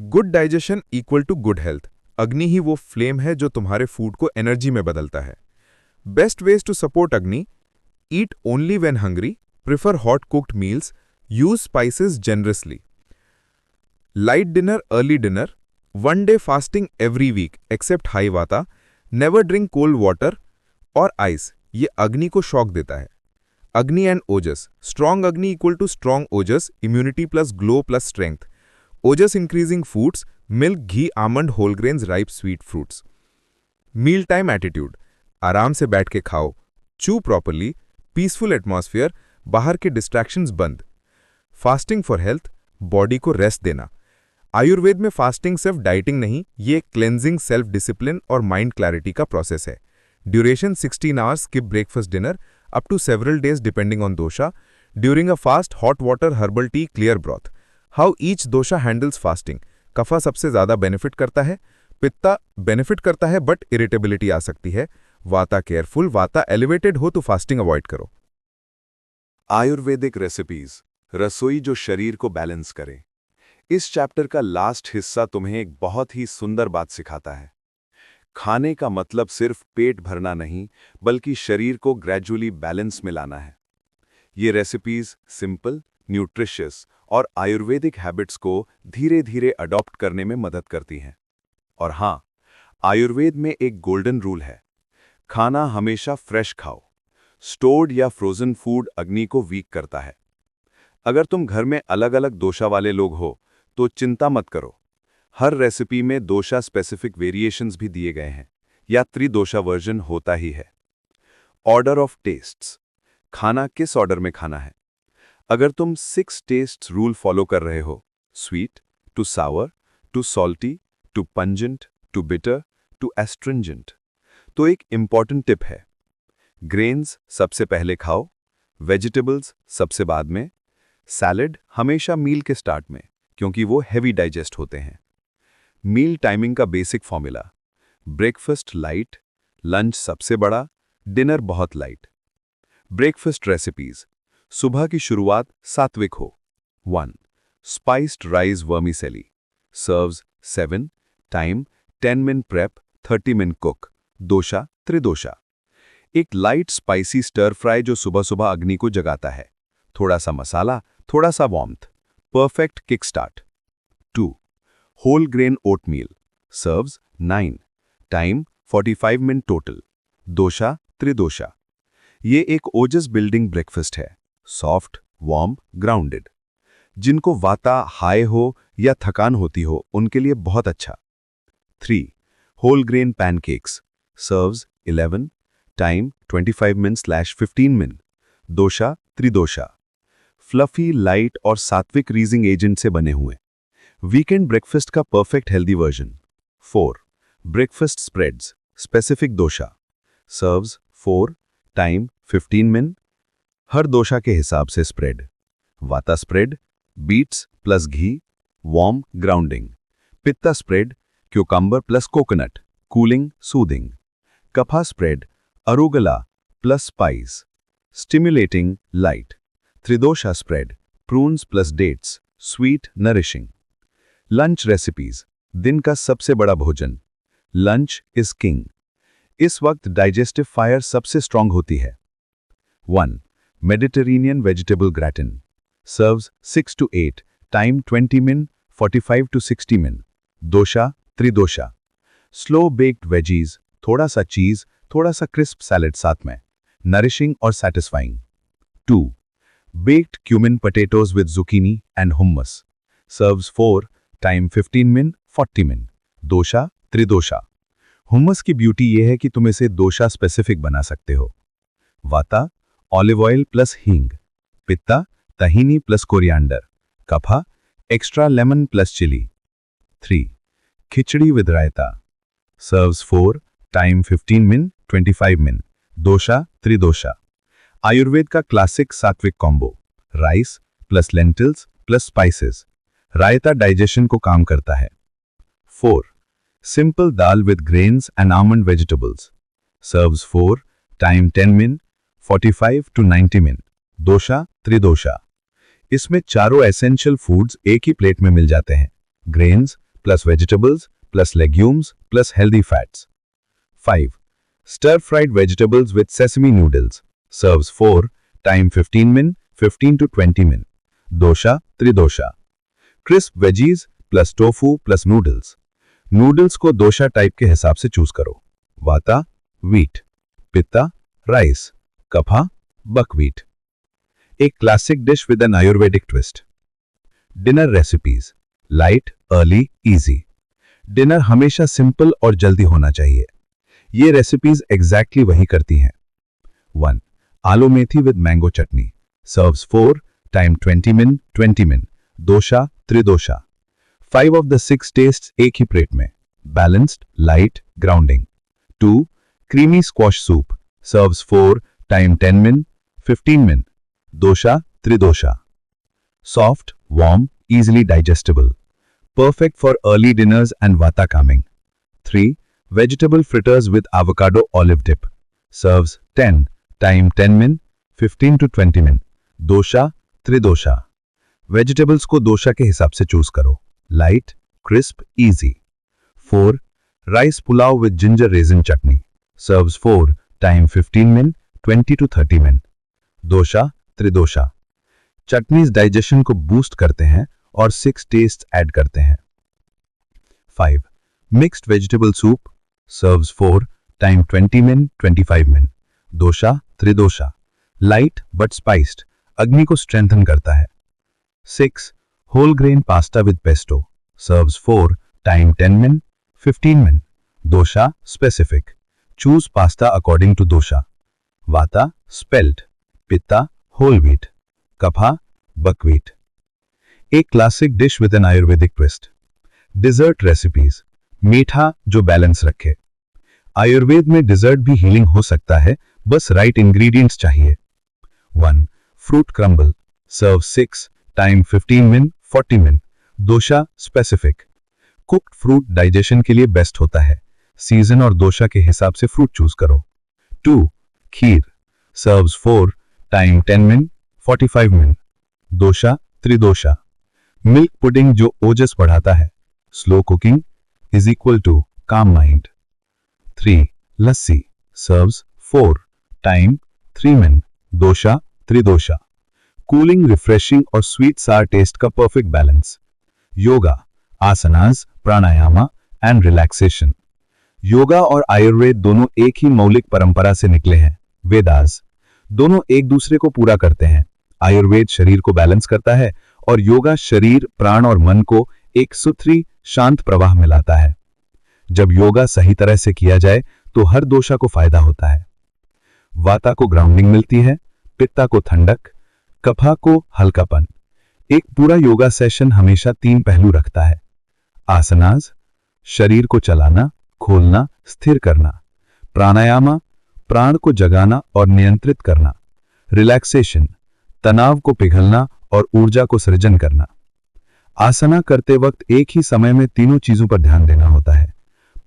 Good digestion equal to good health. Agni ही वो फ्लेम है जो तुम्हारे फूड को एनर्जी में बदलता है. बेस्ट वेज टू सपोर्ट अग्नि: eat only when hungry, prefer hot cooked meals, use spices generously. Light dinner, early dinner. One day fasting every week except high vata. Never drink cold water और ice. ये अग्नि को shock देता है. Agni and ojas. Strong Agni equal to strong ojas, immunity plus glow plus strength. Ojas increasing foods, milk, ghee, almond, whole grains, ripe sweet fruits. Meal time attitude. आराम से बैठ के खाओ, चू प्रॉपरली, पीसफुल एटमॉस्फेयर, बाहर के डिस्ट्रैक्शंस बंद. फास्टिंग फॉर हेल्थ, बॉडी को रेस्ट देना. आयुर्वेद में फास्टिंग सिर्फ डाइटिंग नहीं, ये क्लेंजिंग, सेल्फ डिसिप्लिन और माइंड क्लैरिटी का प्रोसेस है. Duration 16 hours, skip breakfast, dinner, up to several days depending on dosha. During a fast, hot water, herbal tea, clear broth. How each dosha handles fasting. Kapha सबसे ज्यादा benefit करता है. पित्ता benefit करता है but irritability आ सकती है. वाता केयरफुल, वाता एलिवेटेड हो तो फास्टिंग अवॉइड करो. आयुर्वेदिक रेसिपीज, रसोई जो शरीर को बैलेंस करे. इस चैप्टर का लास्ट हिस्सा तुम्हें एक बहुत ही सुंदर बात सिखाता है। खाने का मतलब सिर्फ पेट भरना नहीं, बल्कि शरीर को ग्रेजुअली बैलेंस में लाना है। ये रेसिपीज सिंपल, न्यूट्रिशियस और आयुर्वेदिक हैबिट्स को धीरे धीरे अडॉप्ट करने में मदद करती हैं। और हाँ, आयुर्वेद में एक गोल्डन रूल है, खाना हमेशा फ्रेश खाओ। स्टोर्ड या फ्रोजन फूड अग्नि को वीक करता है। अगर तुम घर में अलग अलग दोषा वाले लोग हो तो चिंता मत करो, हर रेसिपी में दोषा स्पेसिफिक वेरिएशंस भी दिए गए हैं, या त्रिदोषा वर्जन होता ही है। ऑर्डर ऑफ टेस्ट्स, खाना किस ऑर्डर में खाना है। अगर तुम 6 टेस्ट्स रूल फॉलो कर रहे हो, sweet to sour to salty to pungent to bitter to astringent, तो एक इंपॉर्टेंट टिप है, ग्रेन्स सबसे पहले खाओ, वेजिटेबल्स सबसे बाद में, सैलेड हमेशा मील के स्टार्ट में, क्योंकि वो हैवी डाइजेस्ट होते हैं। मील टाइमिंग का basic formula, breakfast light, lunch सबसे बड़ा, डिनर बहुत लाइट। ब्रेकफास्ट रेसिपीज, सुबह की शुरुआत सात्विक हो। 1. Spiced rice vermicelli, serves 7, time 10 minute prep, 30 minute cook, dosha tridosha. एक लाइट स्पाइसी स्टर फ्राई जो सुबह सुबह अग्नि को जगाता है, थोड़ा सा मसाला, थोड़ा सा warmth, perfect kick start. 2. Whole grain oatmeal, serves 9, time 45 minute total, dosha tridosha. ये एक ओजस बिल्डिंग ब्रेकफास्ट है, सॉफ्ट, वार्म, ग्राउंडेड। जिनको वाता हाई हो या थकान होती हो उनके लिए बहुत अच्छा। 3. Whole grain pancakes, serves 11, time 25 minute minute, dosha tridosha. Fluffy, light और सात्विक रीजिंग एजेंट से बने हुए, वीकेंड ब्रेकफास्ट का perfect healthy version. 4. Breakfast spreads, specific dosha, serves 4, time 15 minute, हर दोषा के हिसाब से spread. Vata spread, beets plus ghee, warm, grounding. Pitta spread, cucumber plus coconut, cooling, soothing. Kapha spread, arugula plus spice, stimulating, light. Tridosha spread, prunes plus dates, sweet, nourishing. Lunch recipes, दिन का सबसे बड़ा भोजन, lunch is king. इस वक्त डाइजेस्टिव फायर सबसे strong होती है। 1. Mediterranean vegetable gratin, serves 6 to 8, time 20 minute, 45 to 60 minute, dosha tridosha. Slow baked veggies, थोड़ा सा चीज, थोड़ा सा क्रिस्प सैलेड साथ में, नरिशिंग और satisfying. 2. Baked cumin potatoes with zucchini and hummus, serves 4, time 15 minute, 40 minute, dosha tridosha. Hummus की ब्यूटी यह है कि तुम इसे दोषा स्पेसिफिक बना सकते हो। वाता, olive oil plus hing, pitta, tahini plus coriander, kapha, extra lemon plus chili. 3. Khichdi with raita, serves 4, time 15 minute, 25 minute, dosha tridosha. Ayurveda का classic sattvic combo, rice plus lentils plus spices. Raita digestion को काम करता है। 4. Simple dal with grains and almond vegetables, serves 4, time 10 minute, 45 to 90 minute, dosha tridosha. इसमें चारों essential foods एक ही plate में मिल जाते हैं, grains plus vegetables plus legumes plus healthy fats. 5. Stir fried vegetables with sesame noodles, serves 4, time 15 minute, 15 to 20 minute, dosha tridosha. Crisp veggies plus tofu plus noodles. Noodles को dosha type के हिसाब से चूज करो। Vata, wheat, pitta, rice, kapha, buckwheat. एक classic dish with an Ayurvedic twist. Dinner recipes, light, early, easy. Dinner हमेशा simple और जल्दी होना चाहिए। ये रेसिपीज एग्जैक्टली वही करती हैं। 1. Aloo methi with mango chutney, serves 4, time 20 minute, 20 minute, dosha tridosha. 5 of the 6 tastes एक ही प्लेट में, balanced, light, grounding. 2. Creamy squash soup, serves 4, time 10 minute, 15 minute, dosha tridosha. Soft, warm, easily digestible, perfect for early dinners and vata calming. 3. Vegetable fritters with avocado olive dip, serves 10, time 10 min, 15 to 20 min, dosha, tridosha. Vegetables को दोशा के हिसाब से choose करो, light, crisp, easy. 4. Rice pulao with ginger raisin chutney, serves 4, time 15 minute 20 to 30 minute. Dosha, tridosha, chutneys digestion को boost करते हैं और 6 taste add करते हैं। 5. Mixed vegetable soup, serves 4, time 20 minute 25 minute. Dosha, tridosha, light but spiced, agni को स्ट्रेंथन करता है। 6. Whole grain pasta with pesto, serves 4, time 10 minute 15 minute. Dosha, specific, choose pasta according to dosha. Vata, spelt, pitta, whole wheat, kapha, buckwheat. एक classic dish with an Ayurvedic twist. Dessert recipes, मीठा जो balance रखे। आयुर्वेद में dessert भी healing हो सकता है, बस राइट इंग्रेडिएंट्स चाहिए। 1. फ्रूट क्रम्बल, सर्व 6, time 15 minute 40 minute. Dosha, specific, cooked fruit digestion के लिए बेस्ट होता है, सीजन और दोशा के हिसाब से फ्रूट चूज करो। 2. Kheer, serves 4, time 10 minute 45 minute. Dosha, tridosha, milk pudding जो ओजस बढ़ाता है, slow cooking is equal to calm mind. 3. Lassi, serves 4, time 3 minute. Dosha, tridosha, cooling, refreshing और स्वीट सार टेस्ट का perfect balance. Yoga, asanas, pranayama and relaxation. Yoga और आयुर्वेद दोनों एक ही मौलिक परंपरा से निकले हैं, वेदास। दोनों एक दूसरे को पूरा करते हैं। आयुर्वेद शरीर को बैलेंस करता है और योगा शरीर, प्राण और मन को एक सुथरी, शांत प्रवाह में लाता है। जब योगा सही तरह से किया जाए तो हर दोषा को फायदा होता है। वाता को ग्राउंडिंग मिलती है, पित्ता को ठंडक, कफा को हल्कापन। एक पूरा योगा सेशन हमेशा 3 पहलू रखता है। आसनास, शरीर को चलाना, खोलना, स्थिर करना। प्राणायामा, प्राण को जगाना और नियंत्रित करना। रिलैक्सेशन, तनाव को पिघलना और ऊर्जा को सृजन करना। आसना करते वक्त एक ही समय में तीनों चीजों पर ध्यान देना होता है,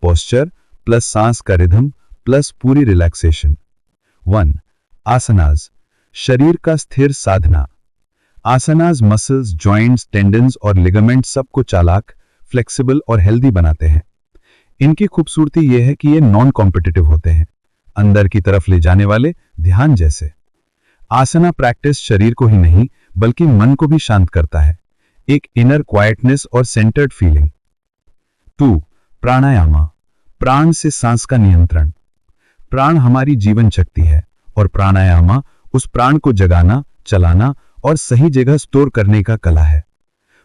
पोस्चर प्लस सांस का रिदम प्लस पूरी रिलैक्सेशन। 1. आसनास, शरीर का स्थिर साधना। आसनास मसल्स, जॉइंट्स, टेंडन्स और लिगामेंट सबको चालाक, फ्लेक्सिबल और हेल्दी बनाते हैं। इनकी खूबसूरती यह है कि ये नॉन कॉम्पिटिटिव होते हैं, अंदर की तरफ ले जाने वाले, ध्यान जैसे। आसना प्रैक्टिस शरीर को ही नहीं बल्कि मन को भी शांत करता है, एक इनर क्वाइटनेस और सेंटर्ड फीलिंग। 2. प्राणायामा, प्राण से सांस का नियंत्रण। प्राण हमारी जीवन शक्ति है और प्राणायामा उस प्राण को जगाना, चलाना और सही जगह स्टोर करने का कला है।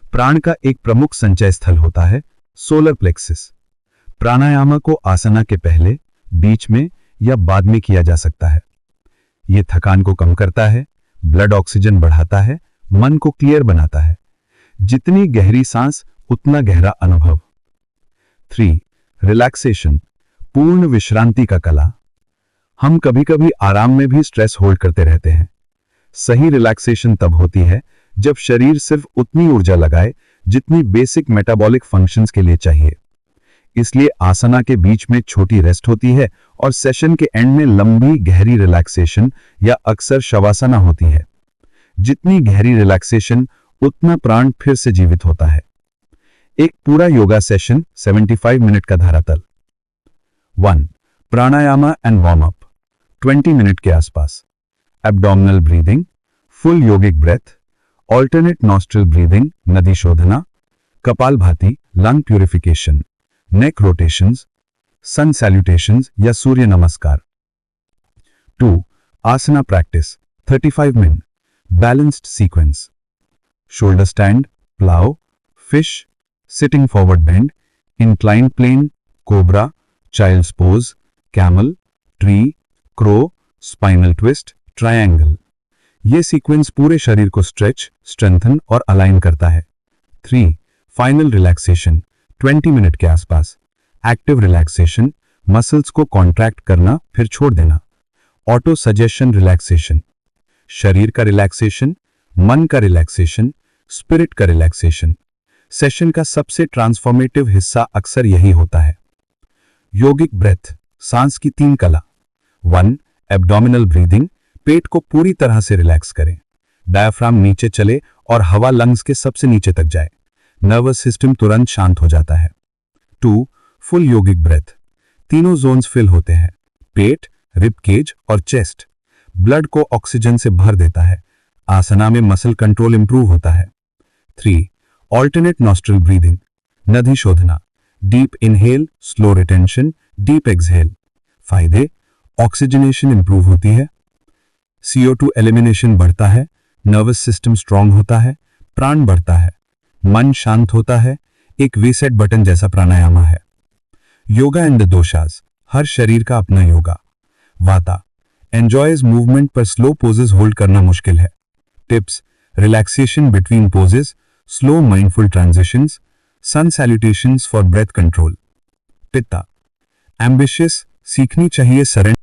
प्राण का एक प्रमुख संचय स्थल होता है सोलर प्लेक्सिस। प्राणायामा को आसना के पहले, बीच में या बाद में किया जा सकता है। यह थकान को कम करता है, ब्लड ऑक्सीजन बढ़ाता है, मन को क्लियर बनाता है। जितनी गहरी सांस उतना गहरा अनुभव। 3. रिलैक्सेशन, पूर्ण विश्रांति का कला। हम कभी कभी आराम में भी स्ट्रेस होल्ड करते रहते हैं। सही रिलैक्सेशन तब होती है जब शरीर सिर्फ उतनी ऊर्जा लगाए जितनी बेसिक मेटाबॉलिक फंक्शंस के लिए चाहिए। इसलिए आसना के बीच में छोटी रेस्ट होती है और सेशन के एंड में लंबी गहरी रिलैक्सेशन या अक्सर शवासना होती है। जितनी गहरी रिलैक्सेशन उतना प्राण फिर से जीवित होता है। एक पूरा योगा सेशन 75 मिनट का धरातल। 1. Pranayama and warm up 20 minute के आसपास। Abdominal breathing, full yogic breath, alternate nostril breathing, nadi shodhana, kapalbhati, lung purification, neck rotations, sun salutations या surya namaskar. 2. Asana practice 35 minute, balanced sequence. Shoulder stand, plough, fish, sitting forward bend, incline plane, cobra, child's pose, camel, tree, crow, spinal twist, triangle. यह sequence पूरे शरीर को stretch, strengthen और align करता है। 3. Final relaxation 20 minute के आसपास। एक्टिव रिलैक्सेशन, मसल्स को कॉन्ट्रैक्ट करना फिर छोड़ देना। ऑटो सजेशन रिलैक्सेशन, शरीर का रिलैक्सेशन, मन का रिलैक्सेशन, स्पिरिट का रिलैक्सेशन। सेशन का सबसे ट्रांसफॉर्मेटिव हिस्सा अक्सर यही होता है। योगिक ब्रेथ, सांस की 3 कला। 1. एब्डोमिनल ब्रीदिंग, पेट को पूरी तरह से रिलैक्स करें, डायफ्राम नीचे चले और हवा लंग्स के सबसे नीचे तक जाए। नर्वस सिस्टम तुरंत शांत हो जाता है। 2. Full yogic breath. तीनों जोन्स फिल होते हैं, पेट, रिब केज और चेस्ट। ब्लड को ऑक्सीजन से भर देता है। आसना में मसल कंट्रोल इंप्रूव होता है। 3. Alternate nostril breathing. Nadi shodhana. Deep inhale, slow retention, deep exhale. फायदे: ऑक्सीजनेशन इंप्रूव होती है, CO2 एलिमिनेशन बढ़ता है, नर्वस सिस्टम स्ट्रांग होता है, प्राण बढ़ता है, मन शांत होता है। एक रीसेट बटन जैसा प्राणायाम है। Yoga and the doshas. हर शरीर का अपना योगा। वाता एंजॉयज मूवमेंट पर स्लो पोजेस होल्ड करना मुश्किल है। Tips: relaxation between poses, slow mindful transitions, sun salutations for breath control. Pitta ambitious, सीखनी चाहिए सरेंडर